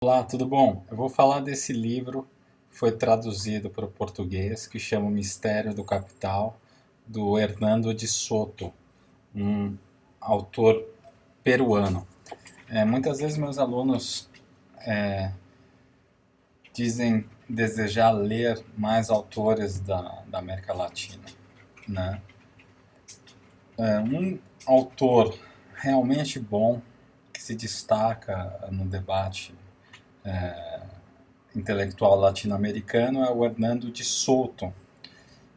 Olá, tudo bom? Eu vou falar desse livro que foi traduzido para o português, que chama O Mistério do Capital, do Hernando de Soto, um autor peruano. Muitas vezes meus alunos dizem desejar ler mais autores da América Latina, né? Um autor realmente bom, que se destaca no debate intelectual latino-americano é o Hernando de Soto,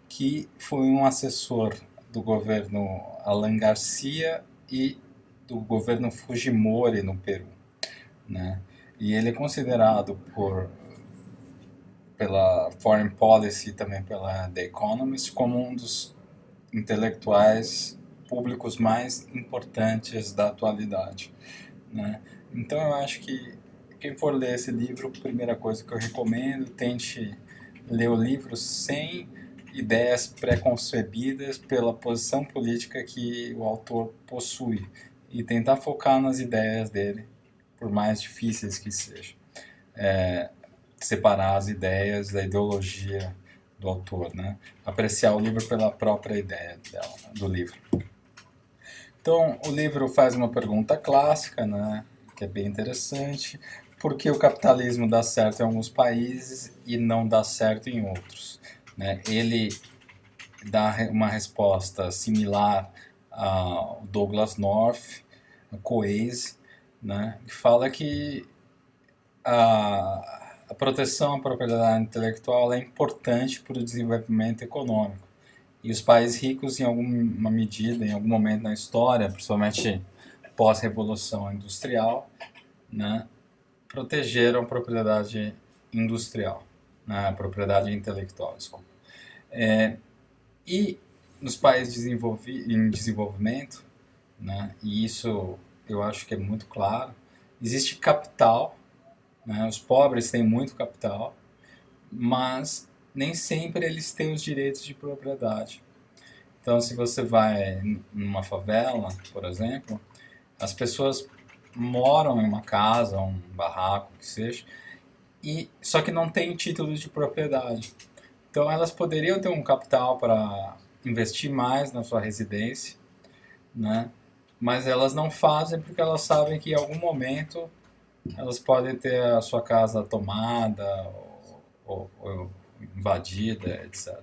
que foi um assessor do governo Alan Garcia e do governo Fujimori no Peru, né? E ele é considerado pela Foreign Policy e também pela The Economist como um dos intelectuais públicos mais importantes da atualidade, né? Então eu acho que quem for ler esse livro, a primeira coisa que eu recomendo, tente ler o livro sem ideias pré-concebidas pela posição política que o autor possui e tentar focar nas ideias dele, por mais difíceis que sejam. Separar as ideias da ideologia do autor, né? Apreciar o livro pela própria ideia dela, do livro. Então, o livro faz uma pergunta clássica, né, que é bem interessante. Por que o capitalismo dá certo em alguns países e não dá certo em outros? Né? Ele dá uma resposta similar ao Douglas North, Coase, né, que fala que a proteção à propriedade intelectual é importante para o desenvolvimento econômico. E os países ricos, em alguma medida, em algum momento na história, principalmente pós-revolução industrial, né, protegeram a propriedade industrial, né, a propriedade intelectual, desculpa. E nos países em desenvolvimento, né, e isso eu acho que é muito claro, existe capital, né, os pobres têm muito capital, mas nem sempre eles têm os direitos de propriedade. Então, se você vai numa favela, por exemplo, as pessoas moram em uma casa, um barraco, que seja, e só que não têm título de propriedade. Então, elas poderiam ter um capital para investir mais na sua residência, né? Mas elas não fazem porque elas sabem que em algum momento elas podem ter a sua casa tomada ou invadida, etc.,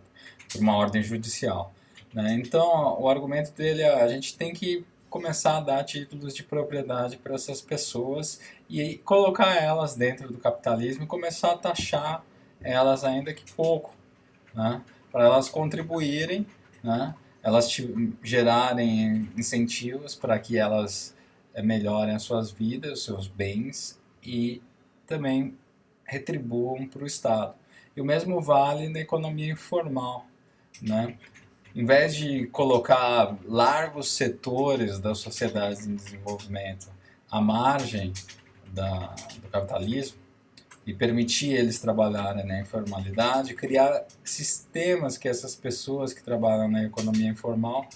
por uma ordem judicial, né? Então, o argumento dele é a gente tem que começar a dar títulos de propriedade para essas pessoas e colocar elas dentro do capitalismo e começar a taxar elas ainda que pouco, né? Para elas contribuírem, né? Elas gerarem incentivos para que elas melhorem as suas vidas, os seus bens e também retribuam para o Estado. E o mesmo vale na economia informal, né? Em vez de colocar largos setores das sociedades em desenvolvimento à margem do capitalismo e permitir eles trabalharem na informalidade, criar sistemas que essas pessoas que trabalham na economia informal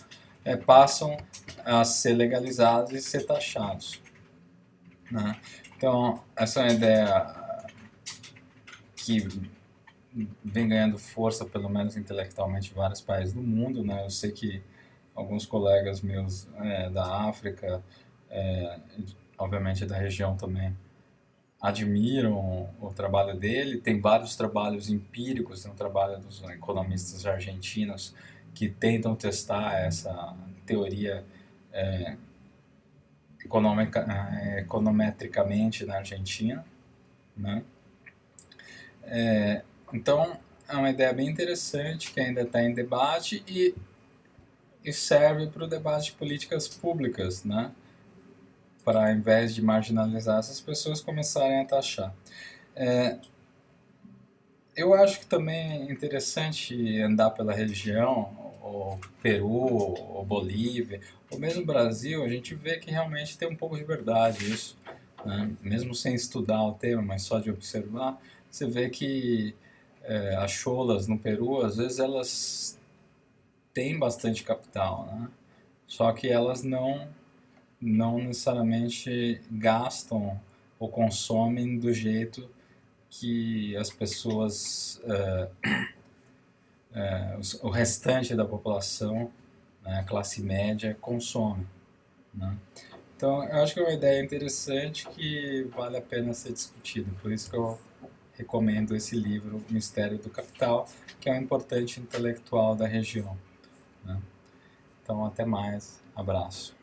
passam a ser legalizados e ser taxados, né? Então, essa é uma ideia que vem ganhando força, pelo menos intelectualmente, em vários países do mundo, né? Eu sei que alguns colegas meus da África, é, obviamente da região também, admiram o trabalho dele. Tem vários trabalhos empíricos, tem um trabalho dos economistas argentinos que tentam testar essa teoria econometricamente na Argentina, né? Então, é uma ideia bem interessante que ainda está em debate e serve para o debate de políticas públicas, né? Para, ao invés de marginalizar essas pessoas, começarem a taxar. Eu acho que também é interessante andar pela região, ou Peru, ou Bolívia, ou mesmo Brasil, a gente vê que realmente tem um pouco de verdade isso, né? Mesmo sem estudar o tema, mas só de observar, você vê que as cholas no Peru, às vezes elas têm bastante capital, né? Só que elas não necessariamente gastam ou consomem do jeito que as pessoas, o restante da população, né, a classe média, consome, né? Então, eu acho que é uma ideia interessante que vale a pena ser discutida. Por isso que eu recomendo esse livro, O Mistério do Capital, que é um importante intelectual da região, né? Então, até mais. Abraço.